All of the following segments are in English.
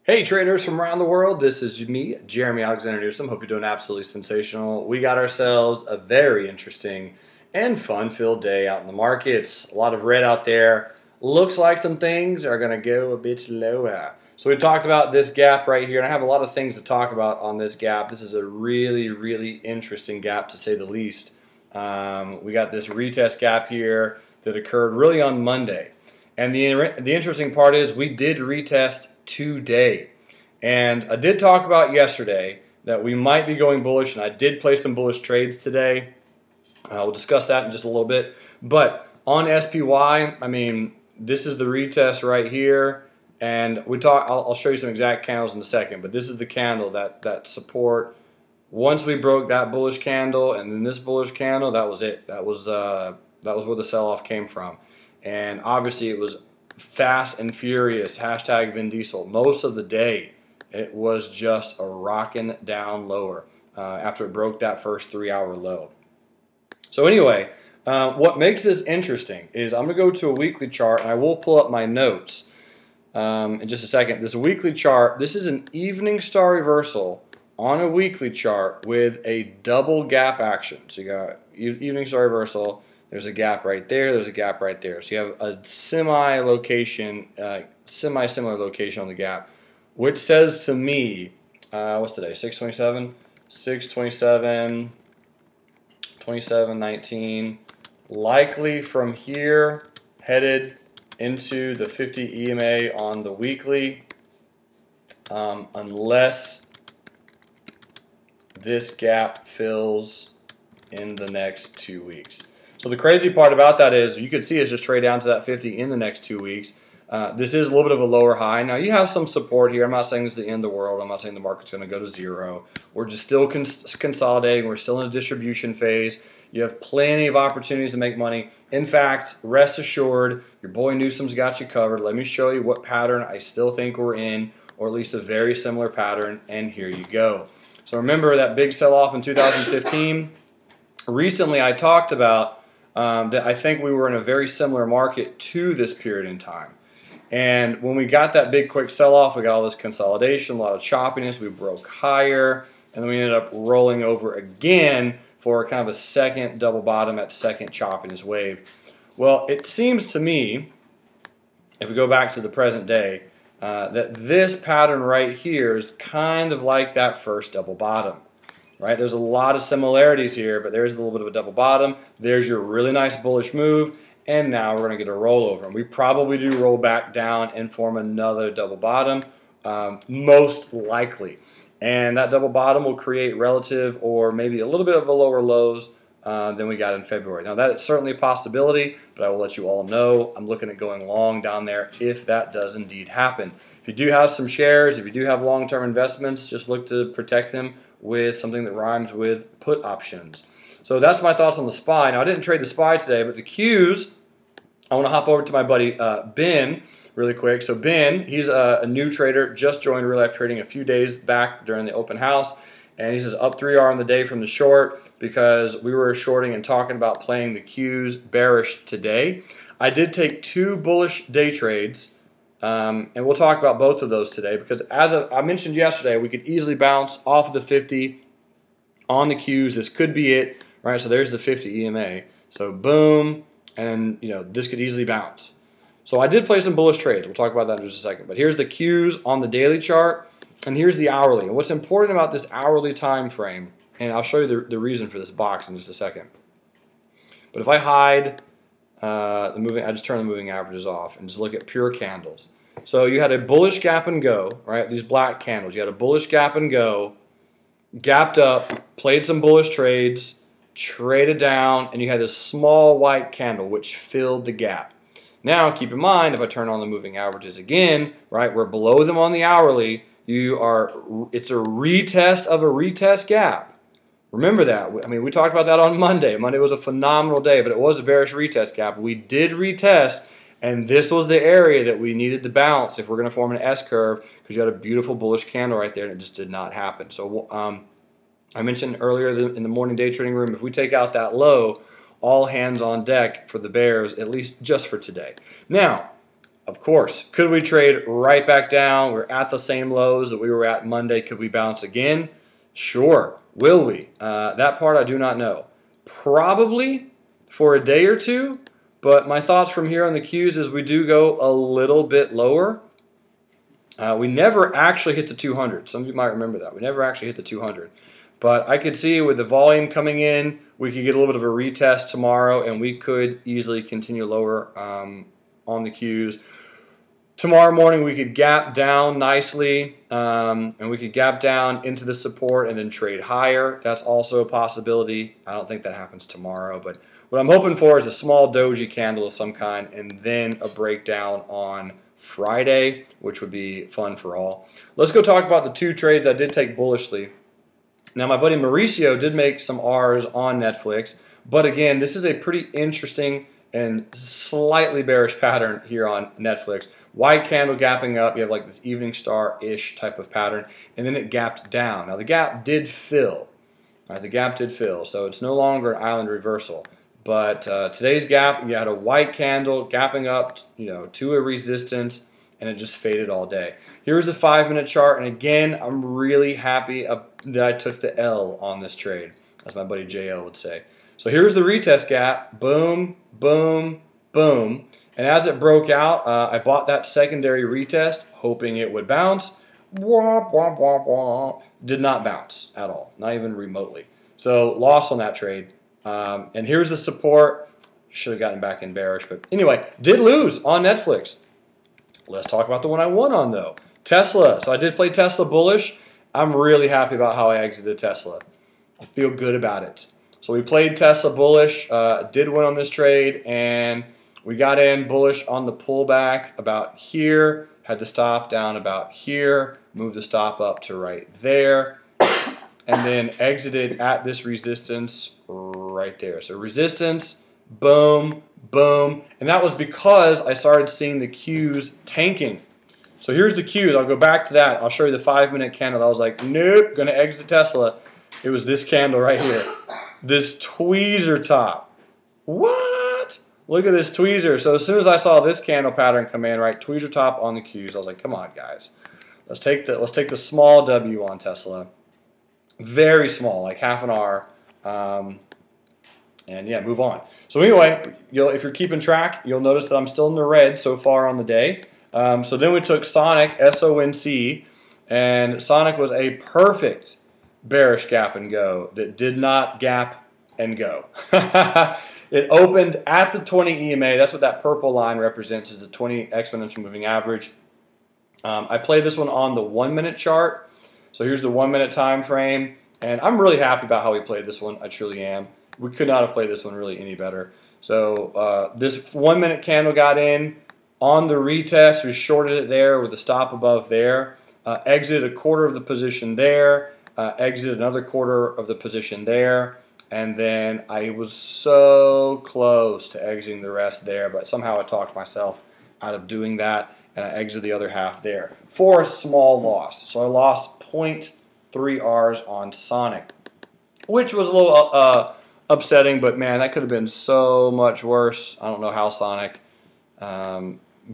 Hey traders from around the world, this is me, Jeremy Alexander Newsom. Hope you're doing absolutely sensational. We got ourselves a very interesting and fun-filled day out in the markets. A lot of red out there. Looks like some things are going to go a bit lower. So we talked about this gap right here, and I have a lot of things to talk about on this gap. This is a really interesting gap to say the least. We got this retest gap here that occurred really on Monday. And the interesting part is we did retest today. And I did talk about yesterday that we might be going bullish, and I did play some bullish trades today. We'll discuss that in just a little bit. But on SPY, I mean, this is the retest right here. And I'll show you some exact candles in a second, but this is the candle that support. Once we broke that bullish candle and then this bullish candle, that was it. That was where the sell-off came from. And obviously it was fast and furious, hashtag Vin Diesel. Most of the day, it was just a rocking down lower after it broke that first 3-hour low. So anyway, what makes this interesting is I'm going to go to a weekly chart, and I will pull up my notes in just a second. This weekly chart, this is an evening star reversal on a weekly chart with a double gap action. So you got evening star reversal. There's a gap right there. There's a gap right there. So you have a semi-similar location on the gap, which says to me, what's today? 6/27, 6/27, 27/19. Likely from here headed into the 50 EMA on the weekly, unless this gap fills in the next 2 weeks. So the crazy part about that is you could see us just trade down to that 50 in the next 2 weeks. This is a little bit of a lower high. Now you have some support here. I'm not saying this is the end of the world. I'm not saying the market's going to go to zero. We're just still consolidating. We're still in a distribution phase. You have plenty of opportunities to make money. In fact, rest assured, your boy Newsom's got you covered. Let me show you what pattern I still think we're in, or at least a very similar pattern, and here you go. So remember that big sell-off in 2015? Recently I talked about that I think we were in a very similar market to this period in time. And when we got that big quick sell-off, we got all this consolidation, a lot of choppiness, we broke higher, and then we ended up rolling over again for kind of a second double bottom at second choppiness wave. Well, it seems to me, if we go back to the present day, that this pattern right here is kind of like that first double bottom. Right? There's a lot of similarities here, but there's a little bit of a double bottom. There's your really nice bullish move, and now we're going to get a rollover. And we probably do roll back down and form another double bottom, most likely. And that double bottom will create relative or maybe a little bit of a lower lows than we got in February. Now that is certainly a possibility, but I will let you all know I'm looking at going long down there if that does indeed happen. If you do have some shares, if you do have long-term investments, just look to protect them with something that rhymes with put options. So that's my thoughts on the SPY. Now I didn't trade the SPY today, but the Qs, I want to hop over to my buddy Ben really quick. So Ben, he's a new trader, just joined Real Life Trading a few days back during the open house. And he says up 3R on the day from the short because we were shorting and talking about playing the Qs bearish today. I did take 2 bullish day trades, and we'll talk about both of those today because as I mentioned yesterday, we could easily bounce off of the 50 on the Qs. This could be it, right? So there's the 50 EMA. So boom, and this could easily bounce. So I did play some bullish trades. We'll talk about that in just a second. But here's the Qs on the daily chart. And here's the hourly. And what's important about this hourly time frame, and I'll show you the reason for this box in just a second. But if I hide the moving, I just turn the moving averages off and just look at pure candles. So you had a bullish gap and go, right? These black candles. You had a bullish gap and go, gapped up, played some bullish trades, traded down, and you had this small white candle which filled the gap. Now keep in mind, if I turn on the moving averages again, right, we're below them on the hourly. It's a retest of a retest gap. Remember that. I mean, we talked about that on Monday. Monday was a phenomenal day, but it was a bearish retest gap. We did retest, and this was the area that we needed to bounce if we're going to form an S-curve because you had a beautiful bullish candle right there, and it just did not happen. So I mentioned earlier in the morning day trading room, if we take out that low, all hands on deck for the bears, at least just for today. Now, Of course. Could we trade right back down? We're at the same lows that we were at Monday. Could we bounce again? Sure. Will we? That part I do not know. Probably for a day or two, but my thoughts from here on the Qs is we do go a little bit lower. We never actually hit the 200. Some of you might remember that. We never actually hit the 200. But I could see with the volume coming in, we could get a little bit of a retest tomorrow, and we could easily continue lower on the Qs. Tomorrow morning we could gap down nicely, and we could gap down into the support and then trade higher. That's also a possibility. I don't think that happens tomorrow, but what I'm hoping for is a small doji candle of some kind and then a breakdown on Friday, which would be fun for all. Let's go talk about the two trades I did take bullishly. Now, my buddy Mauricio did make some R's on Netflix, but again, this is a pretty interesting and slightly bearish pattern here on Netflix. White candle gapping up, you have like this evening star-ish type of pattern, and then it gapped down. Now, the gap did fill. The gap did fill, so it's no longer an island reversal. But today's gap, you had a white candle gapping up, to a resistance, and it just faded all day. Here's the 5-minute chart, and again, I'm really happy that I took the L on this trade, as my buddy JL would say. So here's the retest gap, boom, boom, boom, and as it broke out, I bought that secondary retest, hoping it would bounce. Womp, womp, womp, womp. Did not bounce at all, not even remotely. So loss on that trade. And here's the support. Should have gotten back in bearish, but anyway, did lose on Netflix. Let's talk about the one I won on, though. Tesla. So I did play Tesla bullish. I'm really happy about how I exited Tesla. I feel good about it. So we played Tesla bullish, did win on this trade, and we got in bullish on the pullback about here, had the stop down about here, moved the stop up to right there, and then exited at this resistance right there. So resistance, boom, boom, and that was because I started seeing the Qs tanking. So here's the Qs. I'll go back to that. I'll show you the 5-minute candle. I was like, nope, going to exit Tesla. It was this candle right here. This tweezer top. What? Look at this tweezer. So as soon as I saw this candle pattern come in, right, tweezer top on the Qs, I was like, come on, guys. Let's take the small W on Tesla. Very small, like half an R. And yeah, move on. So anyway, if you're keeping track, you'll notice that I'm still in the red so far on the day. So then we took Sonic, S-O-N-C, and Sonic was a perfect bearish gap and go that did not gap and go. It opened at the 20 EMA. That's what that purple line represents, is the 20 exponential moving average. I played this one on the 1-minute chart. So here's the 1-minute time frame, and I'm really happy about how we played this one. I truly am. We could not have played this one really any better. So this 1-minute candle got in on the retest. We shorted it there with a stop above there. Exited a quarter of the position there. Exited another quarter of the position there. And then I was so close to exiting the rest there, but somehow I talked myself out of doing that, and I exited the other half there for a small loss. So I lost 0.3 Rs on Sonic, which was a little upsetting, but man, that could have been so much worse. I don't know how Sonic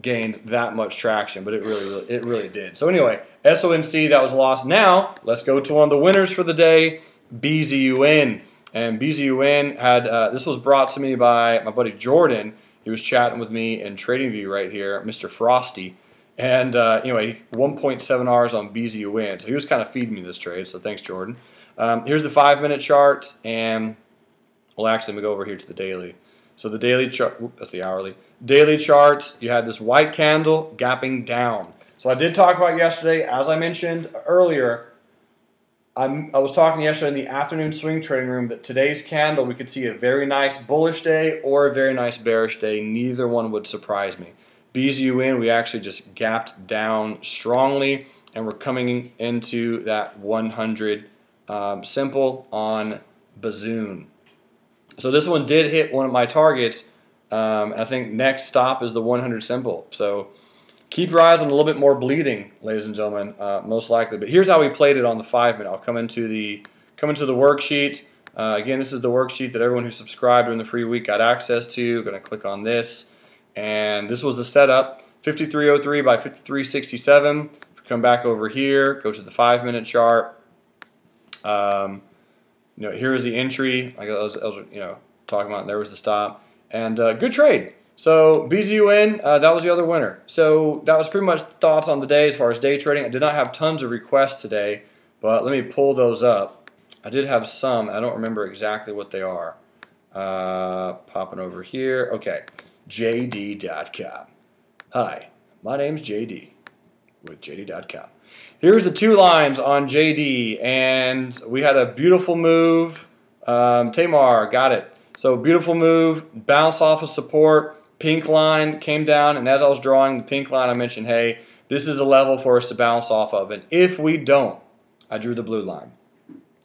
gained that much traction, but it really did. So anyway, SONC, that was a loss. Now let's go to one of the winners for the day, BZUN. And BZUN had this was brought to me by my buddy Jordan. He was chatting with me in TradingView right here, Mr. Frosty. And anyway, 1.7 Rs on BZUN. So he was kind of feeding me this trade, so thanks, Jordan. Here's the 5-minute chart, and well, actually, let me go over here to the daily. So the daily chart, that's the hourly. Daily chart, you had this white candle gapping down. So I did talk about yesterday, as I mentioned earlier, I was talking yesterday in the afternoon swing trading room that today's candle, we could see a very nice bullish day or a very nice bearish day. Neither one would surprise me. BZUN, we actually just gapped down strongly, and we're coming into that 100 simple on Bazoon. So this one did hit one of my targets, and I think next stop is the 100 simple. So keep your eyes on a little bit more bleeding, ladies and gentlemen, most likely. But here's how we played it on the 5-minute. I'll come into the worksheet. Again, this is the worksheet that everyone who subscribed during the free week got access to. Going to click on this, and this was the setup. 53.03 by 53.67. If we come back over here, go to the 5-minute chart. Here's the entry. Like I was talking about. There was the stop, and good trade. So BZUN, that was the other winner. So that was pretty much thoughts on the day as far as day trading. I did not have tons of requests today, but let me pull those up. I did have some. I don't remember exactly what they are. Popping over here. Okay, JD.com. Hi, my name's JD with JD.com. Here's the 2 lines on JD, and we had a beautiful move. Tamar got it. So beautiful move, bounce off of support. Pink line came down, and as I was drawing the pink line, I mentioned, hey, this is a level for us to bounce off of. And if we don't, I drew the blue line.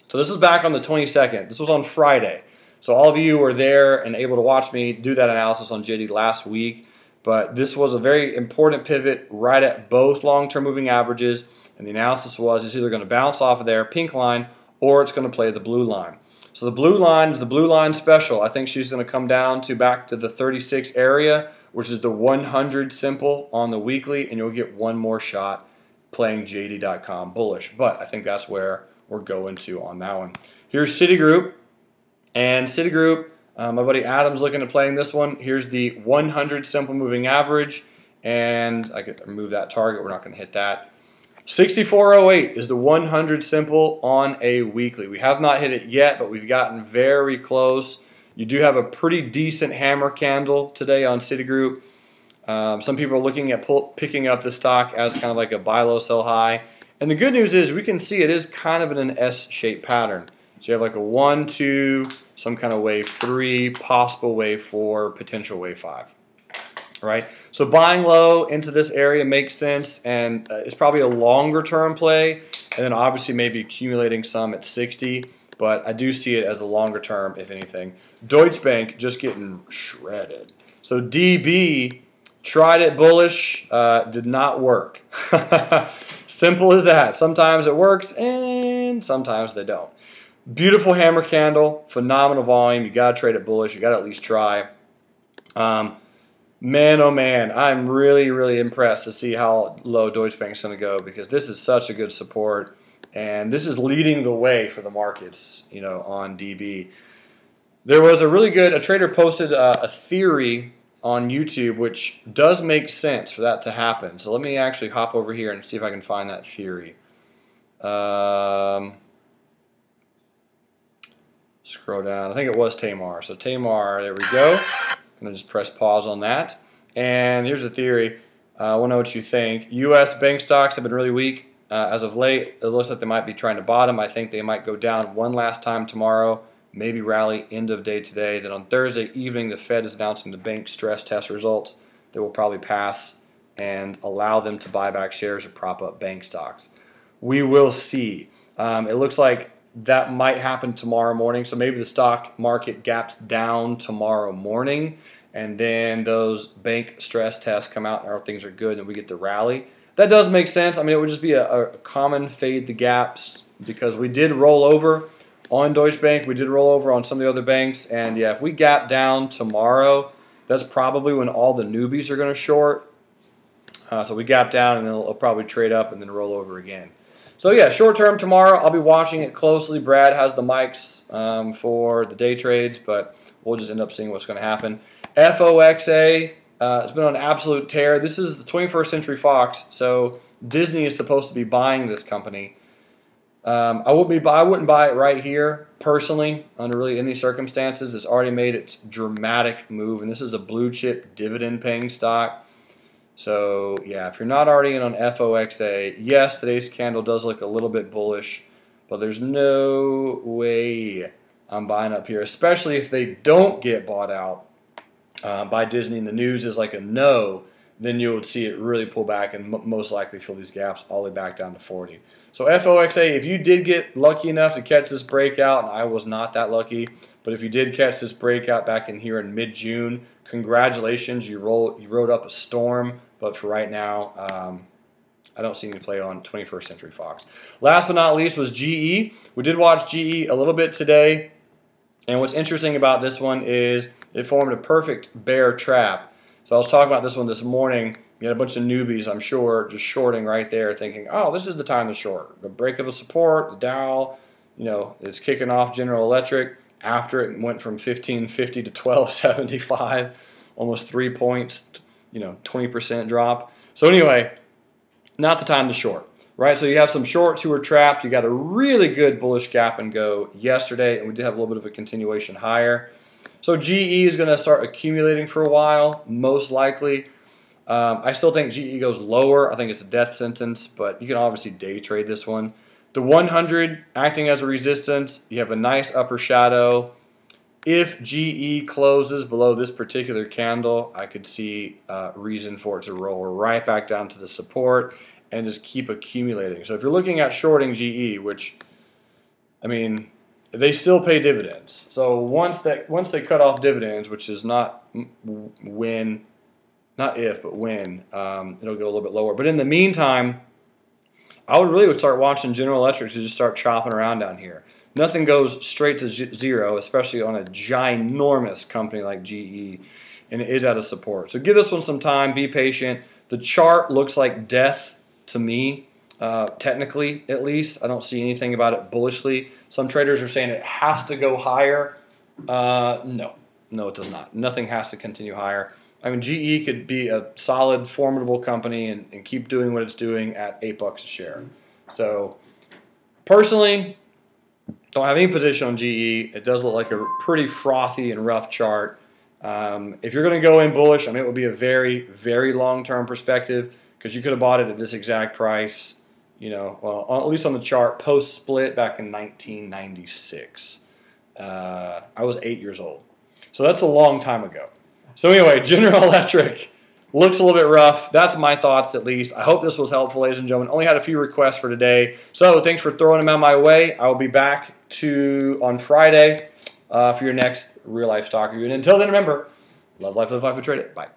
So this is back on the 22nd. This was on Friday. So all of you were there and able to watch me do that analysis on JD last week. But this was a very important pivot right at both long-term moving averages. And the analysis was it's either going to bounce off of their pink line or it's going to play the blue line. So the blue line is the blue line special. I think she's going to come down to back to the 36 area, which is the 100 simple on the weekly, and you'll get one more shot playing JD.com bullish. But I think that's where we're going to on that one. Here's Citigroup. And Citigroup, my buddy Adam's looking at playing this one. Here's the 100 simple moving average, and I could remove that target. We're not going to hit that. 64.08 is the 100 simple on a weekly. We have not hit it yet, but we've gotten very close. You do have a pretty decent hammer candle today on Citigroup. Some people are looking at picking up the stock as kind of like a buy low, sell high. And the good news is we can see it is kind of in an S-shaped pattern. So you have like a 1, 2, some kind of wave 3, possible wave 4, potential wave 5. Right? So buying low into this area makes sense, and it's probably a longer term play, and then obviously maybe accumulating some at 60, but I do see it as a longer term, if anything. Deutsche Bank just getting shredded. So DB tried it bullish, did not work. Simple as that. Sometimes it works, and sometimes they don't. Beautiful hammer candle, phenomenal volume. You got to trade it bullish. You got to at least try. Man, oh man, I'm really, really impressed to see how low Deutsche Bank is going to go, because this is such a good support, and this is leading the way for the markets, on DB. There was a trader posted a theory on YouTube, which does make sense for that to happen. So let me actually hop over here and see if I can find that theory. Scroll down. I think it was Tamar. So Tamar, there we go. I'm going to just press pause on that. And here's the theory. I want to know what you think. U.S. bank stocks have been really weak as of late. It looks like they might be trying to bottom. I think they might go down one last time tomorrow, maybe rally end of day today. Then on Thursday evening, the Fed is announcing the bank stress test results. They will probably pass and allow them to buy back shares or prop up bank stocks. We will see. It looks like that might happen tomorrow morning. So maybe the stock market gaps down tomorrow morning, and then those bank stress tests come out and our things are good and we get the rally. That does make sense. I mean, it would just be a common fade the gaps, because we did roll over on Deutsche Bank. We did roll over on some of the other banks. And yeah, if we gap down tomorrow, that's probably when all the newbies are going to short. So we gap down and then it'll probably trade up and then roll over again. So yeah, short term tomorrow, I'll be watching it closely. Brad has the mics for the day trades, but we'll just end up seeing what's going to happen. FOXA, it's been on an absolute tear. This is the 21st Century Fox, so Disney is supposed to be buying this company. I wouldn't buy it right here, personally, under really any circumstances. It's already made its dramatic move, and this is a blue chip dividend-paying stock. So, yeah, if you're not already in on FOXA, yes, today's candle does look a little bit bullish, but there's no way I'm buying up here, especially if they don't get bought out by Disney and the news is like a no, then you would see it really pull back and most likely fill these gaps all the way back down to 40. So FOXA, if you did get lucky enough to catch this breakout, and I was not that lucky, but if you did catch this breakout back in here in mid-June, congratulations, you rode up a storm. But for right now, I don't see any play on 21st Century Fox. Last but not least was GE. We did watch GE a little bit today. And what's interesting about this one is it formed a perfect bear trap. So I was talking about this one this morning. You had a bunch of newbies, I'm sure, just shorting right there, thinking, oh, this is the time to short. The break of a support, the Dow, you know, it's kicking off General Electric. After it went from 1550 to 1275, almost 3 points, you know, 20% drop. So anyway, not the time to short, right? So you have some shorts who are trapped. You got a really good bullish gap and go yesterday, and we did have a little bit of a continuation higher. So GE is going to start accumulating for a while, most likely. I still think GE goes lower. I think it's a death sentence, but you can obviously day trade this one. The 100 acting as a resistance. You have a nice upper shadow. If GE closes below this particular candle, I could see reason for it to roll right back down to the support and just keep accumulating. So if you're looking at shorting GE, which, I mean, they still pay dividends. So once they cut off dividends, which is not when, not if, but when, it'll go a little bit lower. But in the meantime, I would start watching General Electric to just start chopping around down here. Nothing goes straight to zero, especially on a ginormous company like GE, and it is out of support. So give this one some time, be patient. The chart looks like death to me, technically at least. I don't see anything about it bullishly. Some traders are saying it has to go higher. No, it does not. Nothing has to continue higher. I mean, GE could be a solid, formidable company and keep doing what it's doing at $8 a share. So personally, don't have any position on GE. It does look like a pretty frothy and rough chart. If you're going to go in bullish, I mean, it would be a very, very long-term perspective because you could have bought it at this exact price, you know, well, at least on the chart, post-split back in 1996. I was 8 years old. So that's a long time ago. So anyway, General Electric looks a little bit rough. That's my thoughts, at least. I hope this was helpful, ladies and gentlemen. Only had a few requests for today. So thanks for throwing them out my way. I will be back on Friday for your next real life stock review. And until then, remember, love life, live life, and trade it. Bye.